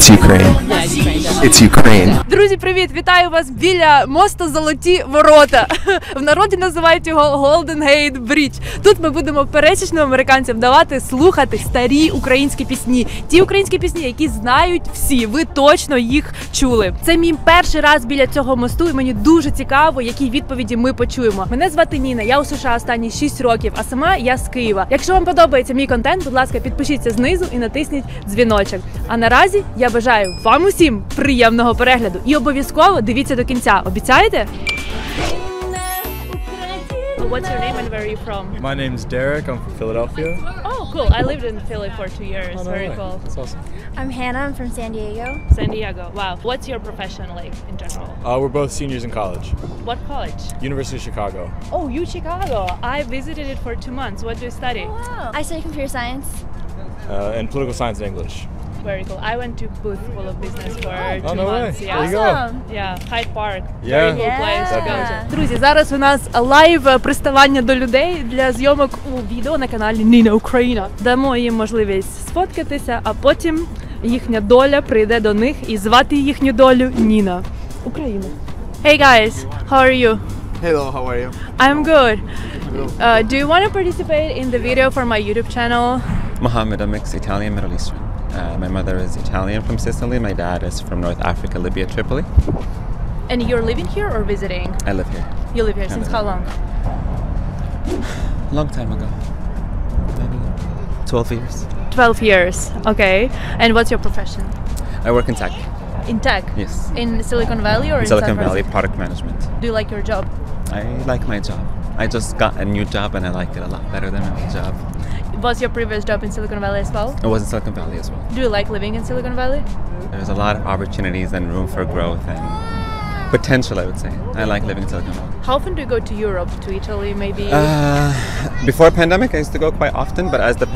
It's Ukraine. It's Ukraine. Друзі, привіт! Вітаю вас біля мосту Золоті Ворота. В народі називають його Golden Gate Bridge. Тут ми будемо пересічним американцям давати слухати старі українські пісні. Ті українські пісні, які знають всі. Ви точно їх чули. Це мій перший раз біля цього мосту, і мені дуже цікаво, які відповіді ми почуємо. Мене звати Ніна, я у США останні 6 років, а сама я з Києва. Якщо вам подобається мій контент, будь ласка, підпишіться знизу і натисніть дзвіночок. А наразі я бажаю вам усім приємного перегляду і обов'язково дивіться до кінця. Обіцяєте? What's your name and where are you from? My name's Derek. I'm from Philadelphia. Oh, cool. I lived in Philly for 2 years. Oh, no Very way. cool. That's awesome. I'm Hannah. I'm from San Diego. San Diego. Wow. What's your profession like in general? We're both seniors in college. What college? University of Chicago. Oh, you Chicago. I visited it for 2 months. What do you study? Oh, wow. I study computer science. And political science and English. Very cool. I went to Booth School of Business for 2 no months. way. Yeah. There you go. Yeah, Hyde Park. Yeah. Very cool place to go Yeah. to. Друзі, зараз у нас лайв приставання до людей для зйомок у відео на каналі ніна-україна. Дамо їм можливість сфоткатися, а потім їхня доля прийде до них і звати їхню долю Ніна. Україна. Hey guys, how are you? Hello, how are you? I'm good. Do you want to participate in the video for my YouTube channel? Mohammed, I'm mixed Italian, Middle Eastern. My mother is Italian from Sicily. My dad is from North Africa, Libya, Tripoli. And you're living here or visiting? I live here. You live here since how long? Long time ago. Maybe 12 years. 12 years. Okay. And what's your profession? I work in tech. In tech? Yes. In Silicon Valley or in Silicon San Valley, Francisco? product management. Do you like your job? I like my job. I just got a new job and I liked it a lot better than my old job. Was your previous job in Silicon Valley as well? I was in Silicon Valley as well. Do you like living in Silicon Valley? There's a lot of opportunities and room for growth and potential, I would say. I like living in Silicon Valley. How often do you go to Europe, to Italy maybe? Before pandemic, I used to go quite often, but as the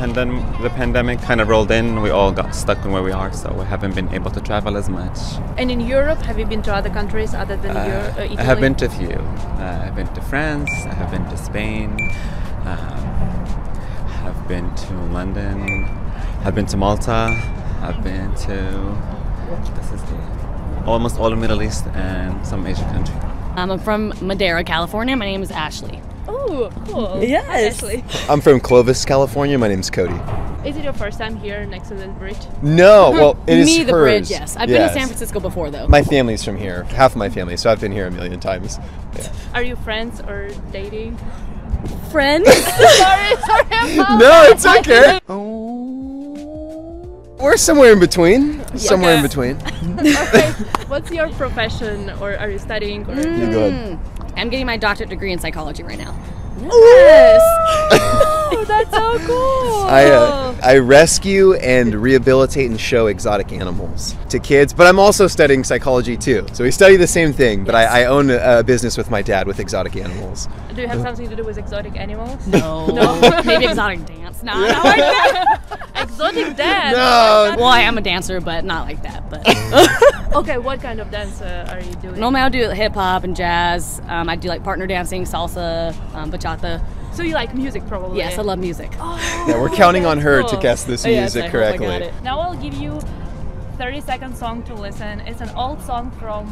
pandemic kind of rolled in, we all got stuck in where we are, so we haven't been able to travel as much. And in Europe, have you been to other countries other than Italy? I have been to a few. I've been to France, I have been to Spain, I've been to London, I've been to Malta, I've been to almost all of Middle East and some Asian countries. I'm from Madera, California. My name is Ashley. Oh, cool. Yes. Hi, Ashley. I'm from Clovis, California. My name's Cody. Is it your first time here next to the bridge? No, well, it is Me, the hers. bridge, yes. I've been to San Francisco before, though. My family's from here. Half of my family, so I've been here a million times. Yeah. Are you friends or dating? Friends? sorry, I'm No, it's okay. We're somewhere in between. Somewhere in between. Okay. What's your profession, or are you studying? Or? You go ahead. I'm getting my doctorate degree in psychology right now. Yes. Oh, that's so cool. I rescue and rehabilitate and show exotic animals to kids, but I'm also studying psychology too. So we study the same thing, but I own a business with my dad with exotic animals. Do you have something to do with exotic animals? No. Maybe exotic dance. No, not like that. Exotic dance? No. Well, I am a dancer, but not like that. But Okay, what kind of dance are you doing? normally I'll do hip hop and jazz. I do like partner dancing, salsa, bachata. So you like music probably? Yes, I love music. Yeah, we're counting on her to Cool. guess this Yes, music I hope I correctly. got it. Now I'll give you 30-second song to listen. It's an old song from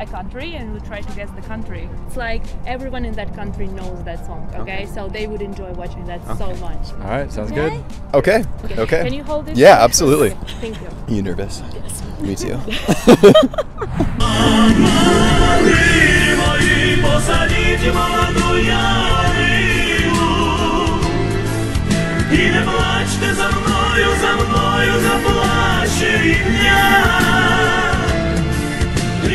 a country and we'll try to guess the country. It's like everyone in that country knows that song, okay? So they would enjoy watching that so much. All right, sounds good. Okay. Okay. Can you hold this? Yeah, absolutely. Thank you. You nervous? Yes. Me too. І не плачте за мною заплаче рідня.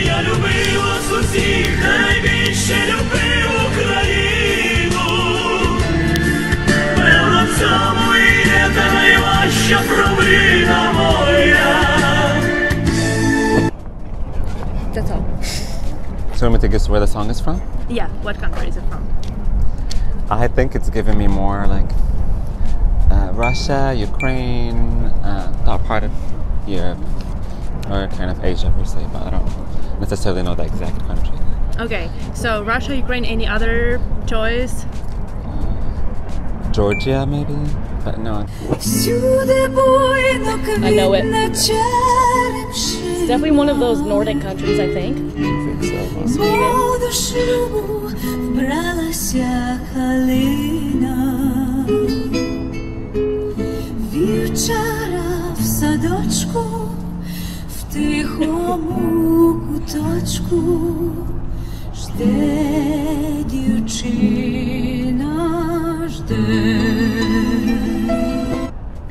Я любила усіх, найбільше любив Україну. Певно, в цьому і є та найважча провина моя. That's all. So you want me to guess where the song is from? Yeah, what country is it from? I think it's giving me more like Russia, Ukraine, that part of Europe, or kind of Asia per se, but I don't necessarily know the exact country. Okay, so Russia, Ukraine, any other choice? Georgia, maybe? But no. I know it. It's definitely one of those Nordic countries, I think.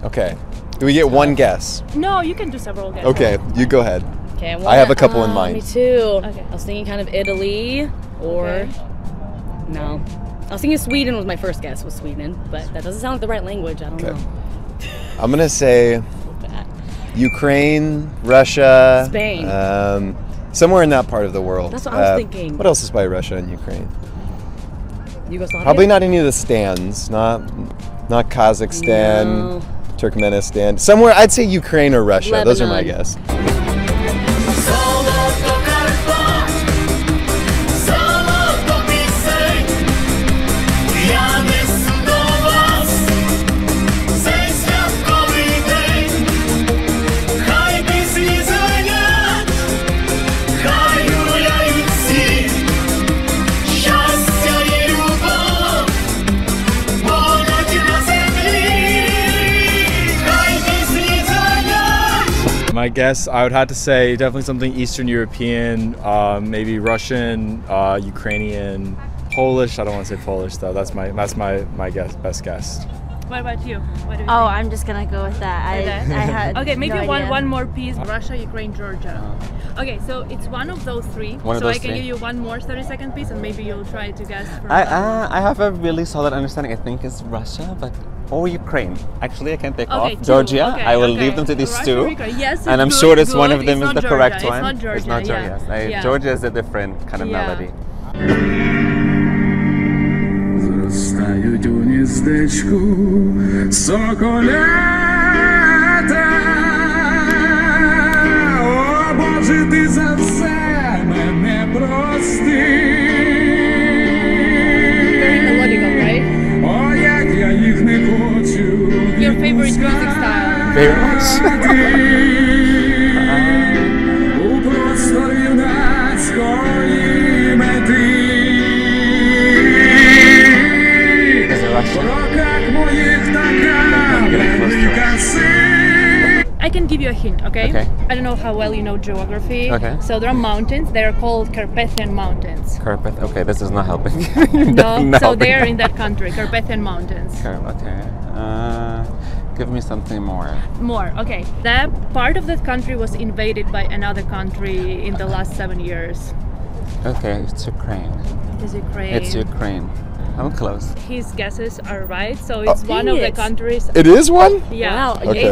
Okay. Do we get one guess? No, you can do several guesses. Okay, you go ahead. Okay, I have a couple in mind. Me too. Okay. I was thinking kind of Italy or no. I was thinking Sweden was my first guess, was Sweden, but that doesn't sound like the right language. I don't know. I'm gonna say Ukraine, Russia, Spain. Somewhere in that part of the world. That's what I was thinking. What else is by Russia and Ukraine? Yugoslavia? Probably not any of the stands. Not Kazakhstan, No. Turkmenistan. Somewhere, I'd say Ukraine or Russia. Those are my Lebanon. guess. Золото Карпат, золото пісень, я несу до вас цей святковий день. Хай пісні звенять, хай гуляють всі, щастя і любов будуть на землі. Хай пісні звенять. My guess, I would have to say definitely something Eastern European, maybe Russian, Ukrainian, Polish. I don't want to say Polish though. That's my guess, best guess. What about you? What do you Oh, think? I'm just gonna go with that. I had Okay, maybe no idea. one more piece. Russia, Ukraine, Georgia. Okay, so it's one of those three. One of so those I can three. give you one more 30-second piece, and maybe you'll try to guess. From I have a really solid understanding. I think it's Russia, but or Ukraine. Actually, I can take Okay, off two. Georgia. Okay, I will okay. leave them to these Russia, two, Ukraine. Yes, and I'm good, sure it's one good. of them It's is not the correct Georgia. one. It's not Georgia. It's not Georgia. Yeah. Yes. Yeah. Georgia is a different kind of Yeah. melody. Зростають у гніздечку соколята. О, Боже, ти за все мене прости. Very melodical, right? О, як я їх не хочу Your favorite music style? Very much. у просторі юнацької мети. Is it Russian? В роках моїх така велика сила. I can give you a hint, okay? Okay. I don't know how well you know geography. Okay. So there are mountains. They are called Carpathian Mountains. Carpet. Okay, this is not helping. No, Definitely so not they are helping. in that country, Carpathian Mountains. Okay. Give me something more. More, okay. That part of that country was invaded by another country in the last 7 years. Okay, it's Ukraine. Is Ukraine? It's Ukraine. I'm close. His guesses are right. So it's one of the Dang it. countries. It is one? Yeah, Wow, Okay.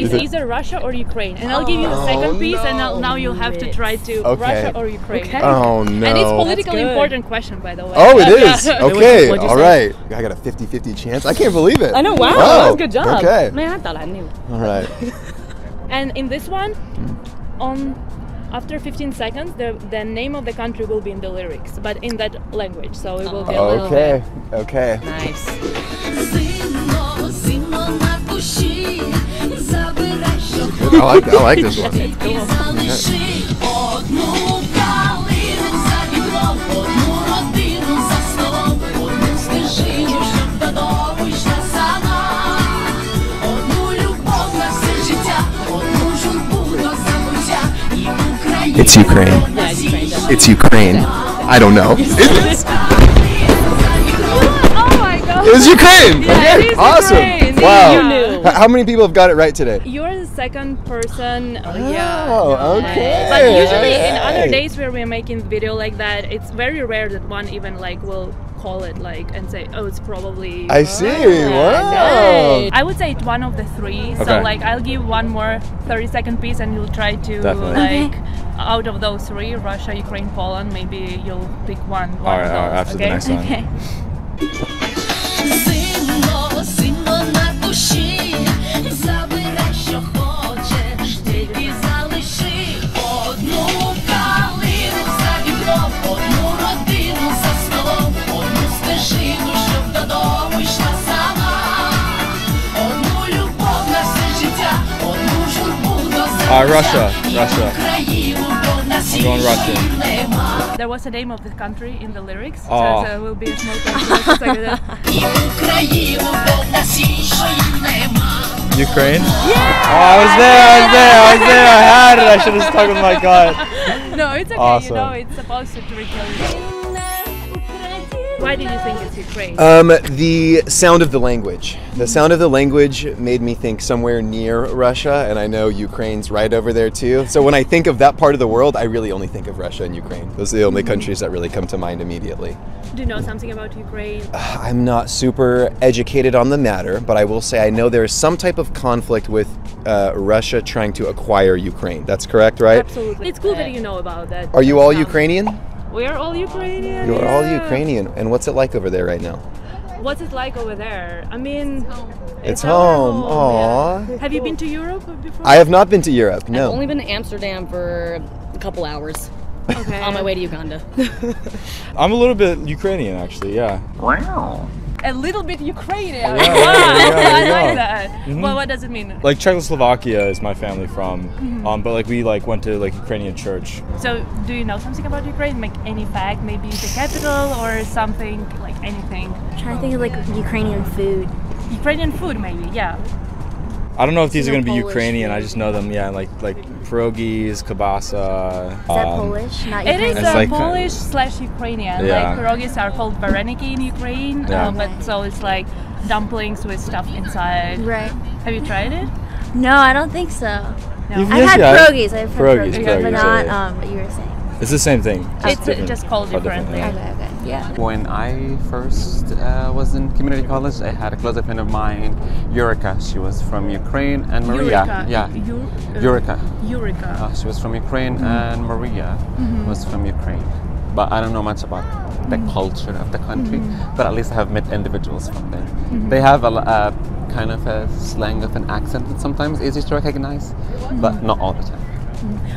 it's either Russia or Ukraine, and I'll give you a second piece, and now you'll have to try to Okay. Russia or Ukraine. Okay. Oh no. And it's politically That's good. important question, by the way. Oh, it is. Yeah. Okay. What'd you All say? right. I got a 50-50 chance. I can't believe it. I know, wow, that was a good job. Okay. Man, I thought I knew. All right. And in this one, after 15 seconds, the name of the country will be in the lyrics, but in that language, so it will be a little Okay. Okay. Nice. Зимно, зимно на душі, забирай, що I like this one. і залиши одну калину за вікном, одну родину за столом, одну стежину, щоб додому йшла сама, одну любов на все життя, одну журбу до забуття, і Україну. It's Ukraine. It's Ukraine. I don't know. Oh my god! It's Ukraine. Yeah, Okay. it is Awesome. Ukraine. Wow. You knew. How many people have got it right today? You're the second person. Oh, okay. But usually in other Alright. days where we're making video like that, it's very rare that one even like will call it like and say, oh, it's probably. I see. Wow. I would say it's one of the three. So Okay. like I'll give one more 30-second piece, and you'll try to Definitely. like out of those three, Russia, Ukraine, Poland. Maybe you'll pick one. All right, of all right, those, after the okay? next one. Okay. Зимно, зимно на душі, забирай, що хочеш, тільки залиши одну калину за вікном, одну родину за столом, одну стежину, щоб додому йшла сама, Russia. I'm going Russian. There was a name of the country in the lyrics, Oh. so there will be a small translation. Ukraine? Yeah! Oh, I was there! I had it! I should have stuck with my gut. No, it's okay, Awesome. you know, it's supposed to recall you. Why did you think it's Ukraine? The sound of the language. The sound of the language made me think somewhere near Russia, and I know Ukraine's right over there too. So when I think of that part of the world, I really only think of Russia and Ukraine. Those are the only countries that really come to mind immediately. Do you know something about Ukraine? I'm not super educated on the matter, but I will say I know there is some type of conflict with Russia trying to acquire Ukraine. That's correct, right? Absolutely. It's cool that you know about that. Are you all Ukrainian? We're all Ukrainian. You are all Ukrainian. And what's it like over there right now? What's it like over there? I mean, It's our home. yeah. Aww. Have you been to Europe before? I have not been to Europe, I've no. only been to Amsterdam for a couple hours Okay. on my way to Uganda. I'm a little bit Ukrainian, actually, yeah. A little bit Ukrainian. Yeah, Wow, yeah, I yeah. like that. Mhm. Well, what does it mean? Like Czechoslovakia is my family from, but like we like went to like Ukrainian church. So, do you know something about Ukraine? Like any fact, maybe the capital or something, like anything? I'm trying to think of like Ukrainian food. Ukrainian food, maybe, yeah. I don't know if these are No gonna be Polish Ukrainian. food. I just know them, yeah, like pierogies, kibasa. Is that Polish? Not It is Ukrainian. It's like- Polish/Ukrainian. Yeah. Like pierogies are called vareniki in Ukraine, Yeah. but so it's like dumplings with stuff inside. Right. Have you tried it? No, I don't think so. No. You've- I've Yes, had yeah. pierogies. I've had Pierogies, pierogies, but pierogies, not yeah. what you were saying. It's the same thing. It's different. just called Called differently. differently. Okay, okay. Yeah. When I first was in community college, I had a close friend of mine, Yurika. She was from Ukraine, and Maria. Eureka. Yeah, Yurika. Eureka. She was from Ukraine, and Maria was from Ukraine. But I don't know much about the culture of the country. But at least I have met individuals from there. They have a kind of a slang of an accent that's sometimes easy to recognize, but not all the time.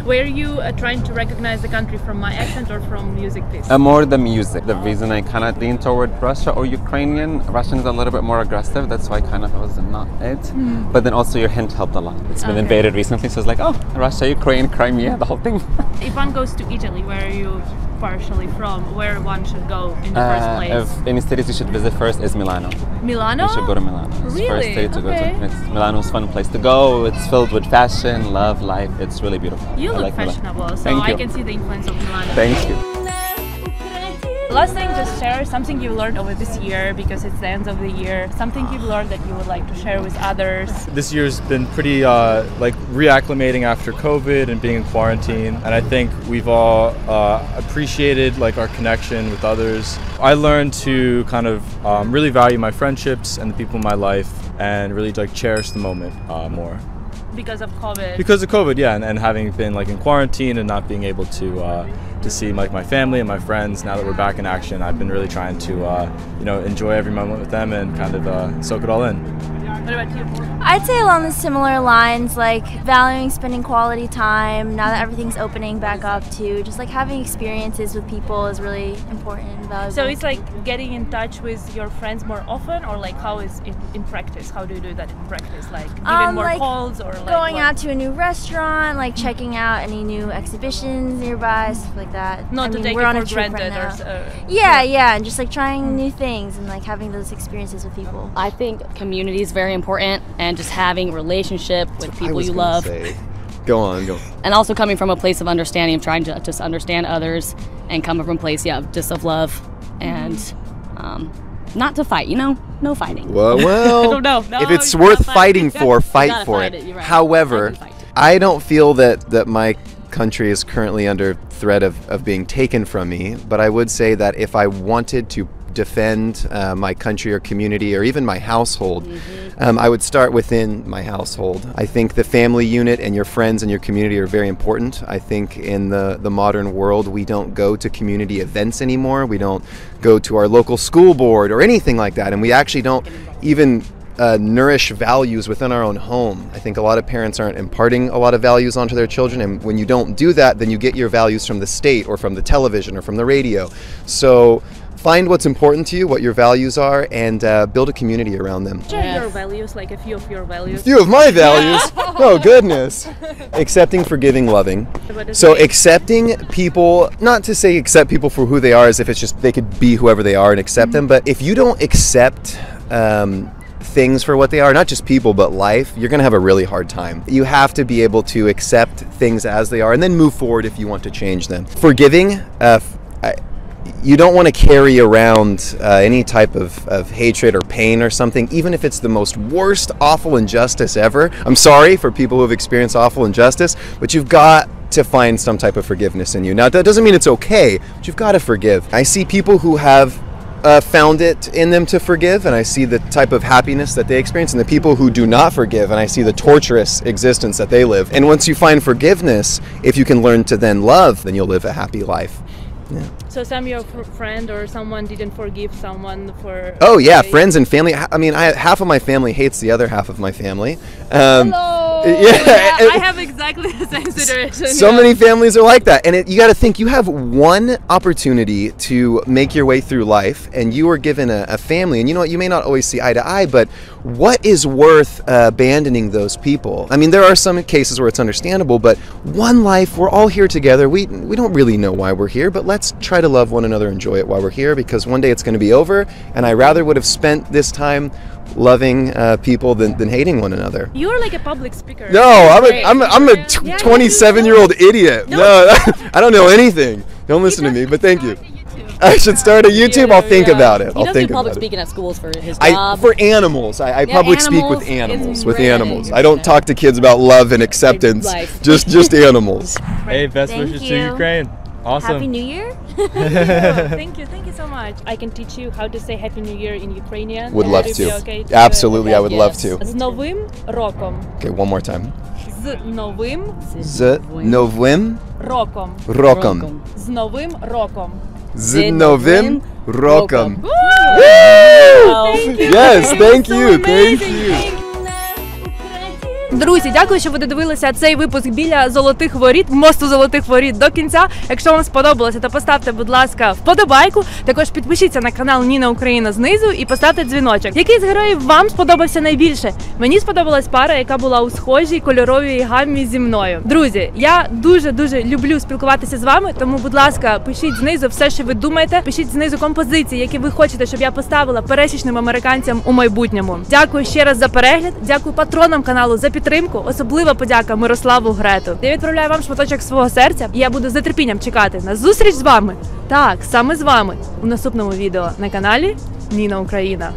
Were you trying to recognize the country from my accent or from music piece? More the music. The reason I kind of lean toward Russia or Ukrainian, Russian is a little bit more aggressive. That's why kind of I was not it. But then also your hint helped a lot. It's been invaded recently, so it's like, oh, Russia, Ukraine, Crimea, the whole thing. If one goes to Italy, where are you partially from? Where one should go in the first place? If any cities you should visit first is Milano. Milano? You should go to Milano. It's the first Really? city to go Okay. to. Milano's a fun place to go. It's filled with fashion, love, life. It's really beautiful. You I look like Milano. fashionable, so Thank I you. can see the influence of Milano. Thank you. Last thing, just share something you've learned over this year because it's the end of the year. Something you've learned that you would like to share with others. This year's been pretty like reacclimating after COVID and being in quarantine, and I think we've all appreciated like our connection with others. I learned to kind of really value my friendships and the people in my life, and really like cherish the moment more. Because of COVID. Because of COVID, yeah, and having been like in quarantine and not being able to see like my family and my friends. Now that we're back in action, I've been really trying to enjoy every moment with them and kind of soak it all in. What about you? I'd say along the similar lines, like valuing spending quality time now that everything's opening back up too. Just like having experiences with people is really important and valuable. So it's like getting in touch with your friends more often, or like how is it in practice? How do you do that in practice? Like giving more like calls or like going what? out to a new restaurant, like checking out any new exhibitions nearby, stuff like that. Not I to mean, take we're it on for a trip granted right or now. Yeah, and just like trying new things and like having those experiences with people. I think community is very important, and just having relationship with I people was you gonna love, say. Go on, go. and also coming from a place of understanding, of trying to just understand others, and coming from a place, just of love, and not to fight. No fighting. Well, I don't know. No, if it's you worth gotta fight. fighting for, You fight gotta for fight it. it, you're right. However, I can fight too. I don't feel that my country is currently under threat of being taken from me, but I would say that if I wanted to defend my country or community or even my household, I would start within my household. I think the family unit and your friends and your community are very important. I think in the modern world, we don't go to community events anymore. We don't go to our local school board or anything like that, and we actually don't even nourish values within our own home. I think a lot of parents aren't imparting a lot of values onto their children, and when you don't do that, then you get your values from the state or from the television or from the radio. So find what's important to you, what your values are, and build a community around them. What are your values, like a few of your values? A few of my values? Oh, goodness. Accepting, forgiving, loving. So accepting people, not to say accept people for who they are as if it's just they could be whoever they are and accept them, but if you don't accept things for what they are, not just people, but life, you're going to have a really hard time. You have to be able to accept things as they are and then move forward if you want to change them. Forgiving, you don't want to carry around any type of hatred or pain or something, even if it's the most worst, awful injustice ever. I'm sorry for people who have experienced awful injustice, but you've got to find some type of forgiveness in you. Now, that doesn't mean it's okay, but you've got to forgive. I see people who have found it in them to forgive, and I see the type of happiness that they experience, and the people who do not forgive, and I see the torturous existence that they live. And once you find forgiveness, if you can learn to then love, then you'll live a happy life. Yeah. So some your friend or someone didn't forgive someone for... Oh yeah, friends and family. I mean, half of my family hates the other half of my family. Hello! Yeah, I have exactly the same situation. So many families are like that. And you got to think, you have one opportunity to make your way through life, and you are given a family. And you know what, you may not always see eye to eye, but what is worth abandoning those people? I mean, there are some cases where it's understandable, but one life, we're all here together. We don't really know why we're here, but let's try to love one another, enjoy it while we're here, because one day it's going to be over, and I rather would have spent this time loving people than hating one another. You're like a public speaker. No, I'm a 27-year-old idiot. No, I don't know anything. Don't listen to me, but thank you. I should start a YouTube. I'll think about it. He does do public speaking at schools for his job. For animals. I public speak with animals. With animals. I don't talk to kids about love and acceptance. Just animals. Hey, best wishes to Ukraine. Awesome. Happy New Year. Thank you so much. I can teach you how to say Happy New Year in Ukrainian. Would love to. Okay? Absolutely, I would love to. З Новим роком. Okay, one more time. З новим Z Novim роком. Rokom. З новим роком. Z Novim Rokom. Woo! Thank you. Yes, thank you. Thank you. Друзі, дякую, що ви додивилися цей випуск біля Золотих Воріт, мосту Золотих Воріт до кінця. Якщо вам сподобалося, то поставте, будь ласка, вподобайку. Також підпишіться на канал Ніна-Україна знизу і поставте дзвіночок. Який з героїв вам сподобався найбільше? Мені сподобалась пара, яка була у схожій кольоровій гаммі зі мною. Друзі, я дуже люблю спілкуватися з вами, тому, будь ласка, пишіть знизу все, що ви думаєте. Пишіть знизу композиції, які ви хочете, щоб я поставила пересічним американцям у майбутньому. Дякую ще раз за перегляд. Дякую патронам каналу за підтримку. Особлива подяка Мирославу Грету. Я відправляю вам шматочок свого серця, і я буду з нетерпінням чекати на зустріч з вами. Так, саме з вами у наступному відео на каналі Ніна Україна.